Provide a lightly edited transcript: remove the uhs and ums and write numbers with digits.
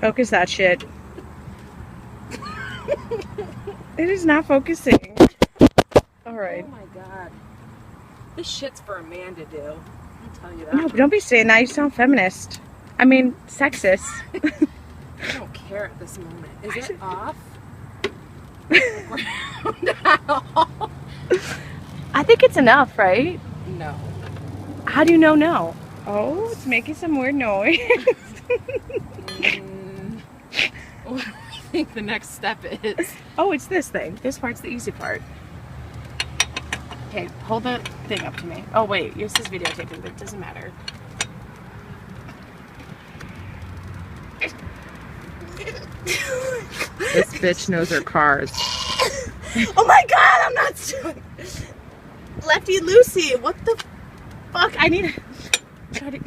Focus that shit. It is not focusing. Alright. Oh my god. This shit's for a man to do. I'll tell you that. No, don't be saying that. You sound feminist. I mean, sexist. I don't care at this moment. Is it off? I think it's enough, right? No. How do you know no? Oh, it's making some weird noise. What do you think the next step is? Oh, it's this thing. This part's the easy part. Okay, hold the thing up to me. Oh, wait. This is videotaping, but it doesn't matter. This bitch knows her cars. Oh my god, I'm not doing Lefty Lucy, what the fuck? I need to try to